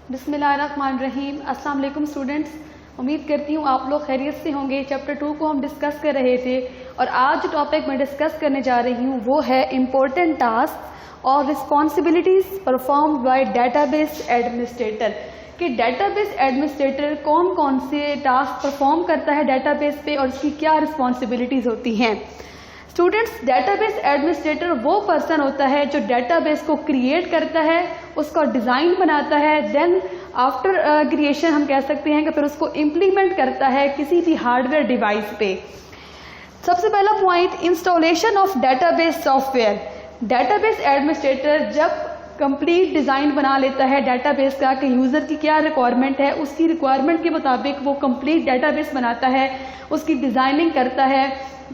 बिस्मिल्लाहिर्रहमानिर्रहीम। अस्सलाम वालेकुम स्टूडेंट्स, उम्मीद करती हूँ आप लोग खैरियत से होंगे। चैप्टर 2 को हम डिस्कस कर रहे थे और आज जो टॉपिक मैं डिस्कस करने जा रही हूँ वो है इम्पोर्टेंट टास्क और responsibilities performed by database administrator. कि डेटाबेस एडमिनिस्ट्रेटर कौन कौन से टास्क परफॉर्म करता है डेटाबेस पे और इसकी क्या रिस्पॉन्सिबिलिटीज़ होती हैं। स्टूडेंट्स, डेटाबेस एडमिनिस्ट्रेटर वो पर्सन होता है जो डेटाबेस को क्रिएट करता है, उसका डिज़ाइन बनाता है, देन आफ्टर क्रिएशन हम कह सकते हैं कि फिर उसको इम्प्लीमेंट करता है किसी भी हार्डवेयर डिवाइस पे। सबसे पहला point, installation of database software. Database administrator जब कंप्लीट डिज़ाइन बना लेता है डेटाबेस का कि यूज़र की क्या रिक्वायरमेंट है, उसकी रिक्वायरमेंट के मुताबिक वो कंप्लीट डेटाबेस बनाता है, उसकी डिज़ाइनिंग करता है,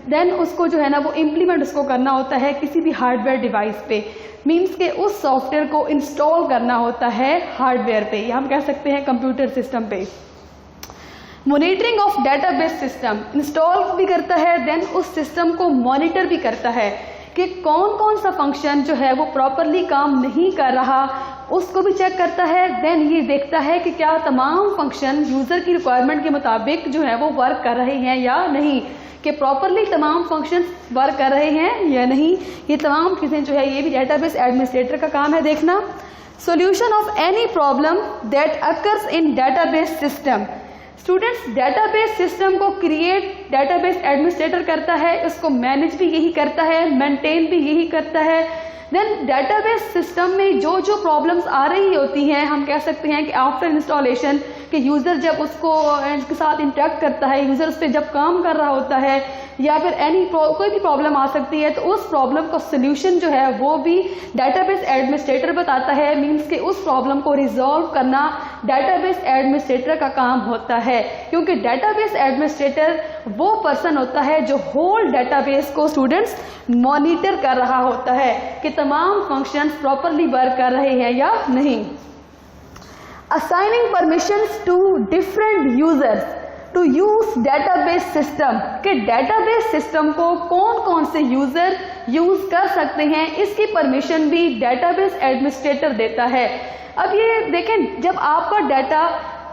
देन उसको जो है ना वो इम्प्लीमेंट उसको करना होता है किसी भी हार्डवेयर डिवाइस पे। मीन्स के उस सॉफ्टवेयर को इंस्टॉल करना होता है हार्डवेयर पे या हम कह सकते हैं कंप्यूटर सिस्टम पे। Monitoring of database system, install भी करता है, देन उस सिस्टम को मॉनिटर भी करता है कि कौन कौन सा फंक्शन जो है वो प्रॉपरली काम नहीं कर रहा, उसको भी चेक करता है। देन ये देखता है कि क्या तमाम फंक्शन यूज़र की रिक्वायरमेंट के मुताबिक जो है वो वर्क कर रहे हैं या नहीं, कि प्रॉपरली तमाम फंक्शंस वर्क कर रहे हैं या नहीं। ये तमाम चीज़ें जो है ये भी डेटाबेस एडमिनिस्ट्रेटर का काम है देखना। Solution of any problem that occurs in database system. Students, database system को क्रिएट डेटाबेस एडमिनिस्ट्रेटर करता है, इसको मैनेज भी यही करता है, मेंटेन भी यही करता है। देन डेटाबेस सिस्टम में जो जो प्रॉब्लम्स आ रही होती हैं हम कह सकते हैं कि आफ्टर इंस्टॉलेशन कि यूज़र जब उसको इसके साथ इंटरेक्ट करता है, यूज़र उस पर जब काम कर रहा होता है या फिर कोई भी प्रॉब्लम आ सकती है तो उस प्रॉब्लम का सोल्यूशन जो है वो भी डेटाबेस एडमिनिस्ट्रेटर बताता है। मीन्स कि उस प्रॉब्लम को रिजॉल्व करना डेटाबेस एडमिनिस्ट्रेटर का काम होता है, क्योंकि डेटाबेस एडमिनिस्ट्रेटर वो पर्सन होता है जो होल डेटाबेस को स्टूडेंट्स मॉनिटर कर रहा होता है कि तमाम फंक्शंस प्रॉपरली वर्क कर रहे हैं या नहीं। Assigning permissions to different users to use database system, कि database system को कौन कौन से यूजर यूज कर सकते हैं इसकी परमिशन भी database administrator देता है। अब ये देखें, जब आपका डाटा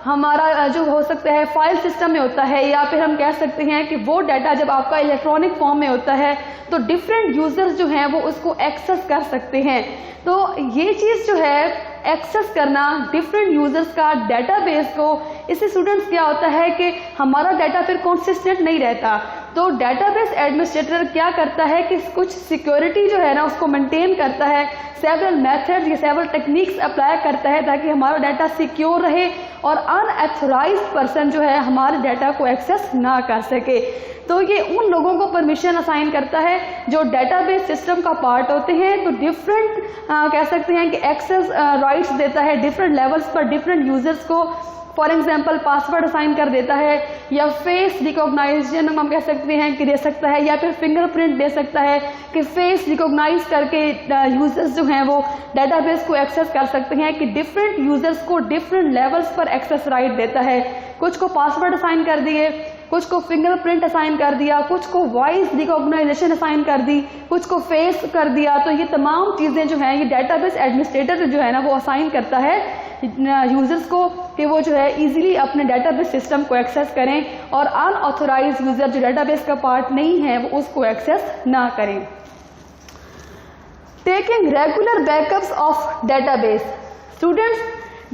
हमारा जो हो सकता है फाइल सिस्टम में होता है या फिर हम कह सकते हैं कि वो डाटा जब आपका इलेक्ट्रॉनिक फॉर्म में होता है तो डिफरेंट यूजर्स जो हैं वो उसको एक्सेस कर सकते हैं। तो ये चीज़ जो है एक्सेस करना डिफरेंट यूजर्स का डेटाबेस को, इससे स्टूडेंट्स क्या होता है कि हमारा डाटा फिर कंसिस्टेंट नहीं रहता। तो डेटाबेस एडमिनिस्ट्रेटर क्या करता है कि कुछ सिक्योरिटी जो है ना उसको मेंटेन करता है, सेवरल मेथड्स या सेवरल टेक्निक्स अप्लाई करता है ताकि हमारा डाटा सिक्योर रहे और अनऑथराइज्ड पर्सन जो है हमारे डाटा को एक्सेस ना कर सके। तो ये उन लोगों को परमिशन असाइन करता है जो डेटाबेस सिस्टम का पार्ट होते हैं। तो डिफरेंट कह सकते हैं कि एक्सेस राइट्स देता है डिफरेंट लेवल्स पर डिफरेंट यूजर्स को। फॉर एग्जाम्पल पासवर्ड असाइन कर देता है या फेस रिकॉग्नाइजेशन हम कह सकते हैं कि दे सकता है या फिर फिंगरप्रिंट दे सकता है कि फेस रिकॉग्नाइज करके यूजर्स जो हैं वो डेटाबेस को एक्सेस कर सकते हैं। कि डिफरेंट यूजर्स को डिफरेंट लेवल्स पर एक्सेस राइट देता है। कुछ को पासवर्ड असाइन कर दिए, कुछ को फिंगरप्रिंट असाइन कर दिया, कुछ को वॉइस रिकॉग्नाइजेशन असाइन कर दी, कुछ को फेस कर दिया। तो ये तमाम चीज़ें जो हैं ये डेटाबेस एडमिनिस्ट्रेटर जो है ना वो असाइन करता है यूजर्स को कि वो जो है इजीली अपने डेटाबेस सिस्टम को एक्सेस करें और अनऑथराइज यूजर जो डेटाबेस का पार्ट नहीं है वो उसको एक्सेस ना करें। Taking regular backups of database. Students,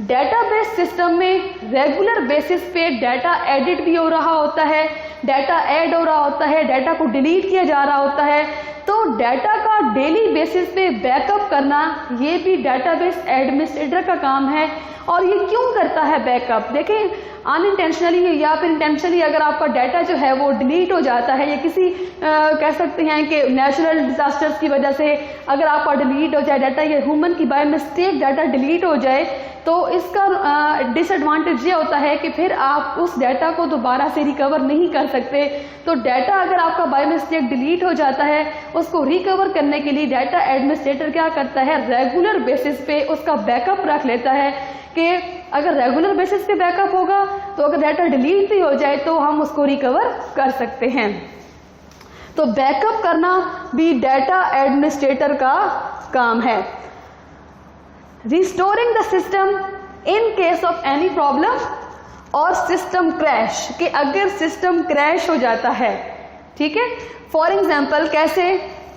database system में रेगुलर बेसिस पे डाटा एडिट भी हो रहा होता है, डाटा ऐड हो रहा होता है, डाटा को डिलीट किया जा रहा होता है। तो डाटा का डेली बेसिस पे बैकअप करना ये भी डेटाबेस एडमिनिस्ट्रेटर का काम है। और ये क्यों करता है बैकअप? देखें, अनइंटेंशनली या फिर इंटेंशनली अगर आपका डाटा जो है वो डिलीट हो जाता है या किसी कह सकते हैं कि नेचुरल डिजास्टर्स की वजह से अगर आपका डिलीट हो जाए डाटा या ह्यूमन की बाय मिस्टेक डाटा डिलीट हो जाए तो इसका डिसएडवांटेज ये होता है कि फिर आप उस डाटा को दोबारा से रिकवर नहीं कर सकते। तो डाटा अगर आपका बाय मिस्टेक डिलीट हो जाता है उसको रिकवर करने के लिए डाटा एडमिनिस्ट्रेटर क्या करता है, रेगुलर बेसिस पे उसका बैकअप रख लेता है कि अगर रेगुलर बेसिस पे बैकअप होगा तो अगर डाटा डिलीट भी हो जाए तो हम उसको रिकवर कर सकते हैं। तो बैकअप करना भी डाटा एडमिनिस्ट्रेटर का काम है। Restoring the system in case of any problem और सिस्टम क्रैश, कि अगर सिस्टम क्रैश हो जाता है, ठीक है। फॉर एग्जाम्पल कैसे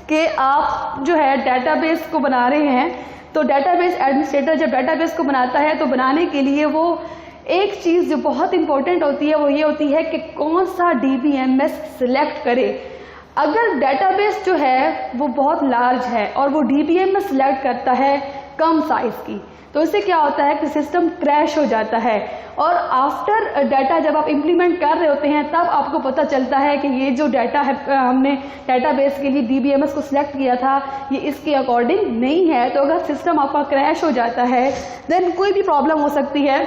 कि आप जो है डेटाबेस को बना रहे हैं, तो डेटाबेस एडमिनिस्ट्रेटर जब डेटाबेस को बनाता है तो बनाने के लिए वो एक चीज़ जो बहुत इंपॉर्टेंट होती है वो ये होती है कि कौन सा DBMS सिलेक्ट करे। अगर डेटाबेस जो है वो बहुत लार्ज है और वो DBMS सिलेक्ट करता है कम साइज की, तो इससे क्या होता है कि सिस्टम क्रैश हो जाता है। और आफ्टर डाटा जब आप इम्प्लीमेंट कर रहे होते हैं तब आपको पता चलता है कि ये जो डाटा है हमने डेटाबेस के लिए DBMS को सिलेक्ट किया था ये इसके अकॉर्डिंग नहीं है। तो अगर सिस्टम आपका क्रैश हो जाता है देन कोई भी प्रॉब्लम हो सकती है,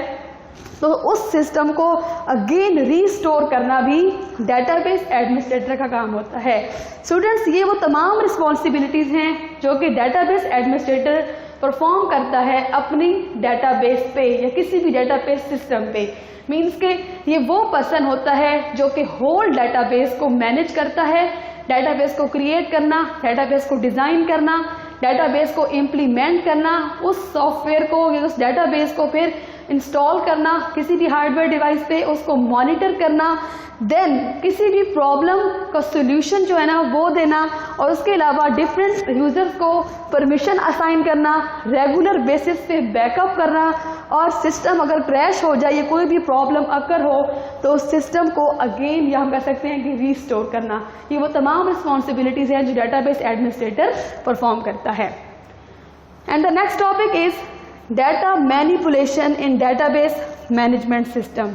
तो उस सिस्टम को अगेन रीस्टोर करना भी डेटाबेस एडमिनिस्ट्रेटर का काम होता है। स्टूडेंट्स, ये वो तमाम रिस्पॉन्सिबिलिटीज़ हैं जो कि डेटाबेस एडमिनिस्ट्रेटर परफॉर्म करता है अपनी डेटाबेस पे या किसी भी डेटाबेस सिस्टम पे। मींस के ये वो पर्सन होता है जो कि होल डेटाबेस को मैनेज करता है, डेटाबेस को क्रिएट करना, डेटाबेस को डिज़ाइन करना, डेटाबेस को इम्प्लीमेंट करना, उस सॉफ्टवेयर को या उस डेटाबेस को फिर इंस्टॉल करना किसी भी हार्डवेयर डिवाइस पे, उसको मॉनिटर करना, देन किसी भी प्रॉब्लम का सोल्यूशन जो है ना वो देना, और उसके अलावा डिफरेंट यूजर्स को परमिशन असाइन करना, रेगुलर बेसिस पे बैकअप करना, और सिस्टम अगर क्रैश हो जाए या कोई भी प्रॉब्लम अकर हो तो उस सिस्टम को अगेन या हम कह सकते हैं कि रीस्टोर करना। ये वो तमाम रिस्पॉन्सिबिलिटीज हैं जो डेटाबेस एडमिनिस्ट्रेटर परफॉर्म करता है। And the next topic is data manipulation in database management system,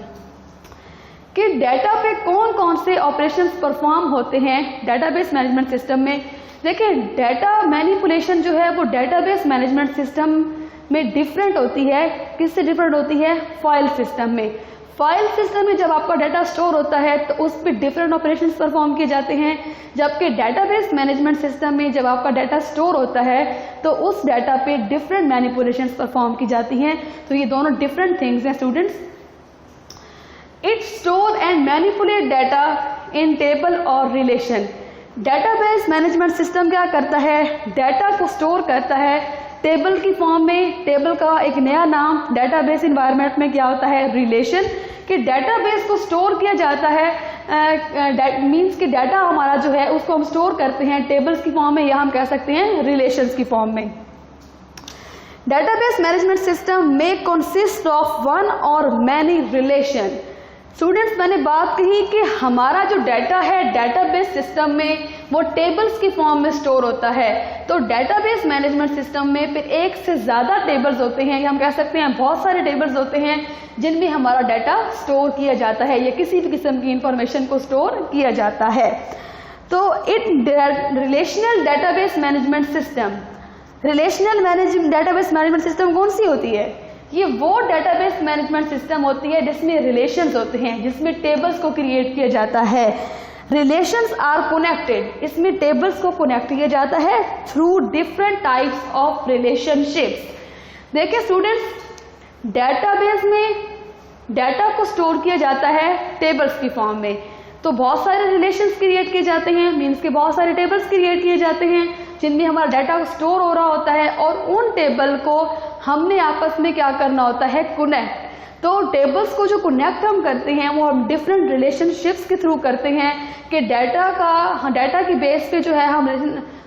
कि डाटा पे कौन कौन से ऑपरेशंस परफॉर्म होते हैं डेटाबेस मैनेजमेंट सिस्टम में। देखिए, डाटा मैनिपुलेशन जो है वो डेटाबेस मैनेजमेंट सिस्टम में डिफरेंट होती है। किससे डिफरेंट होती है? फाइल सिस्टम में। फाइल सिस्टम में जब आपका डाटा स्टोर होता है तो उस पर डिफरेंट ऑपरेशंस परफॉर्म किए जाते हैं, जबकि डेटाबेस मैनेजमेंट सिस्टम में जब आपका डाटा स्टोर होता है तो उस डाटा पे डिफरेंट मैनिपुलेशंस परफॉर्म की जाती हैं। तो ये दोनों डिफरेंट थिंग्स हैं students. It store and manipulate data in table और रिलेशन। डेटाबेस मैनेजमेंट सिस्टम क्या करता है? डाटा को स्टोर करता है टेबल की फॉर्म में। टेबल का एक नया नाम डेटाबेस इन्वायरमेंट में क्या होता है? रिलेशन। कि डेटाबेस को स्टोर किया जाता है, मींस कि डाटा हमारा जो है उसको हम स्टोर करते हैं टेबल्स की फॉर्म में या हम कह सकते हैं रिलेशंस की फॉर्म में। डेटाबेस मैनेजमेंट सिस्टम में कंसिस्ट ऑफ वन और मैनी रिलेशन। स्टूडेंट्स, मैंने बात कही कि हमारा जो डाटा है डेटाबेस सिस्टम में वो टेबल्स की फॉर्म में स्टोर होता है। तो डेटाबेस मैनेजमेंट सिस्टम में फिर एक से ज़्यादा टेबल्स होते हैं, या हम कह सकते हैं बहुत सारे टेबल्स होते हैं जिनमें हमारा डाटा स्टोर किया जाता है या किसी भी किस्म की इंफॉर्मेशन को स्टोर किया जाता है। तो relational database management system, relational database management system कौन सी होती है? ये वो डेटाबेस मैनेजमेंट सिस्टम होती है जिसमें रिलेशंस होते हैं, जिसमें टेबल्स को क्रिएट किया जाता है। रिलेशंस आर कनेक्टेड, इसमें टेबल्स को कनेक्ट किया जाता है through different types of relationships. देखिए स्टूडेंट्स, डेटाबेस में डाटा को स्टोर किया जाता है टेबल्स की फॉर्म में, तो बहुत सारे रिलेशंस क्रिएट किए जाते हैं, मीन्स के बहुत सारे टेबल्स क्रिएट किए जाते हैं जिनमें हमारा डाटा स्टोर हो रहा होता है, और उन टेबल को हमने आपस में क्या करना होता है? कनेक्ट। तो टेबल्स को जो कनेक्ट हम करते हैं वो हम डिफरेंट रिलेशनशिप्स के थ्रू करते हैं कि डाटा की बेस पे जो है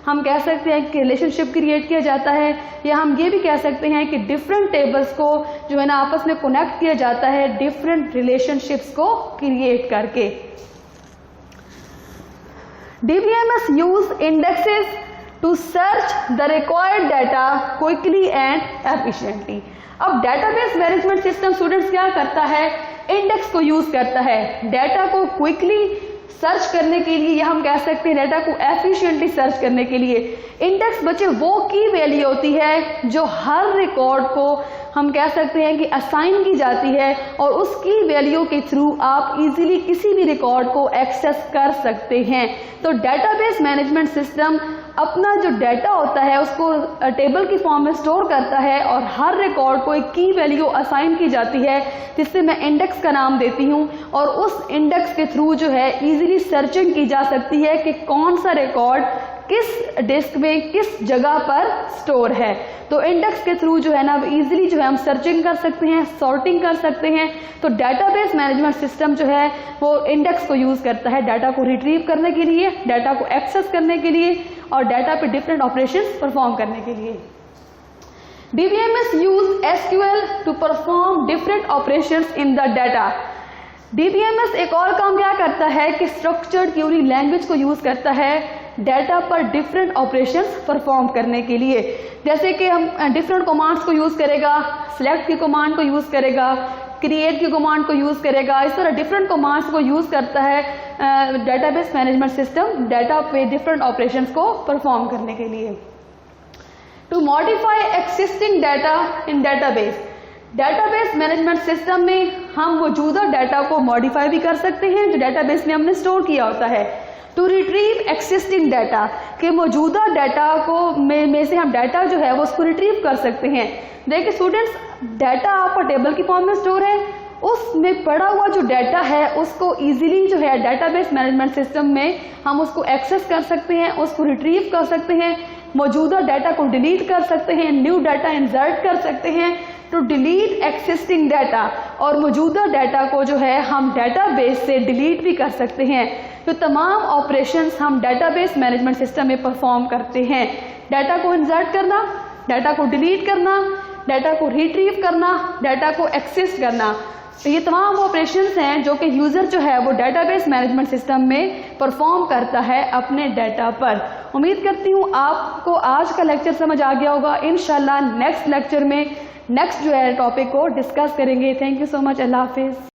हम कह सकते हैं कि रिलेशनशिप क्रिएट किया जाता है, या हम ये भी कह सकते हैं कि डिफरेंट टेबल्स को जो है ना आपस में कनेक्ट किया जाता है डिफरेंट रिलेशनशिप्स को क्रिएट करके। DBMS use indexes to search the required data quickly and efficiently। अब डेटाबेस मैनेजमेंट सिस्टम स्टूडेंट्स क्या करता है? इंडेक्स को यूज करता है डाटा को क्विकली सर्च करने के लिए, या हम कह सकते हैं डाटा को एफिशिएंटली सर्च करने के लिए। इंडेक्स बच्चे वो की वैल्यू होती है जो हर रिकॉर्ड को हम कह सकते हैं कि असाइन की जाती है, और उसकी वैल्यू के थ्रू आप इजीली किसी भी रिकॉर्ड को एक्सेस कर सकते हैं। तो डेटाबेस मैनेजमेंट सिस्टम अपना जो डाटा होता है उसको टेबल की फॉर्म में स्टोर करता है, और हर रिकॉर्ड को एक की वैल्यू असाइन की जाती है जिससे मैं इंडेक्स का नाम देती हूँ, और उस इंडेक्स के थ्रू जो है इजीली सर्चिंग की जा सकती है कि कौन सा रिकॉर्ड किस डिस्क में किस जगह पर स्टोर है। तो इंडेक्स के थ्रू जो है ना इजीली जो है हम सर्चिंग कर सकते हैं, सॉर्टिंग कर सकते हैं। तो डेटाबेस मैनेजमेंट सिस्टम जो है वो इंडेक्स को यूज करता है डाटा को रिट्रीव करने के लिए, डाटा को एक्सेस करने के लिए और डाटा पे डिफरेंट ऑपरेशंस परफॉर्म करने के लिए। DBMS use SQL to perform different operations in the data। DBMS एक और काम क्या करता है कि स्ट्रक्चर्ड क्वेरी लैंग्वेज को यूज करता है डाटा पर डिफरेंट ऑपरेशंस परफॉर्म करने के लिए। जैसे कि हम डिफरेंट कमांड्स को यूज करेगा, सिलेक्ट की कमांड को यूज करेगा, क्रिएट की कमांड को यूज करेगा, इस तरह डिफरेंट कमांड्स को यूज करता है डेटाबेस मैनेजमेंट सिस्टम डाटा पे डिफरेंट ऑपरेशंस को परफॉर्म करने के लिए। To modify existing data in database, database management system में हम मौजूदा डाटा को मॉडिफाई भी कर सकते हैं जो डेटाबेस में हमने स्टोर किया होता है। टू रिट्रीव एक्सिस्टिंग डाटा, के मौजूदा डाटा को में से हम डाटा जो है वो उसको रिट्रीव कर सकते हैं। देखिए स्टूडेंट्स, डाटा आपका टेबल की फॉर्म में स्टोर है, उसमें पड़ा हुआ जो डाटा है उसको इजीली जो है डेटाबेस मैनेजमेंट सिस्टम में हम उसको एक्सेस कर सकते हैं, उसको रिट्रीव कर सकते हैं, मौजूदा डाटा को डिलीट कर सकते हैं, न्यू डाटा इंसर्ट कर सकते हैं। टू डिलीट एक्सिस्टिंग डाटा, और मौजूदा डाटा को जो है हम डेटाबेस से डिलीट भी कर सकते हैं। तो तमाम ऑपरेशंस हम डेटाबेस मैनेजमेंट सिस्टम में परफॉर्म करते हैं। डाटा को इंसर्ट करना, डाटा को डिलीट करना, डाटा को रिट्रीव करना, डाटा को एक्सेस करना, तो ये तमाम ऑपरेशंस हैं जो कि यूजर जो है वो डेटाबेस मैनेजमेंट सिस्टम में परफॉर्म करता है अपने डाटा पर। उम्मीद करती हूँ आपको आज का लेक्चर समझ आ गया होगा। इंशाल्लाह नेक्स्ट लेक्चर में नेक्स्ट जो है टॉपिक को डिस्कस करेंगे। Thank you so much. Allah Hafiz.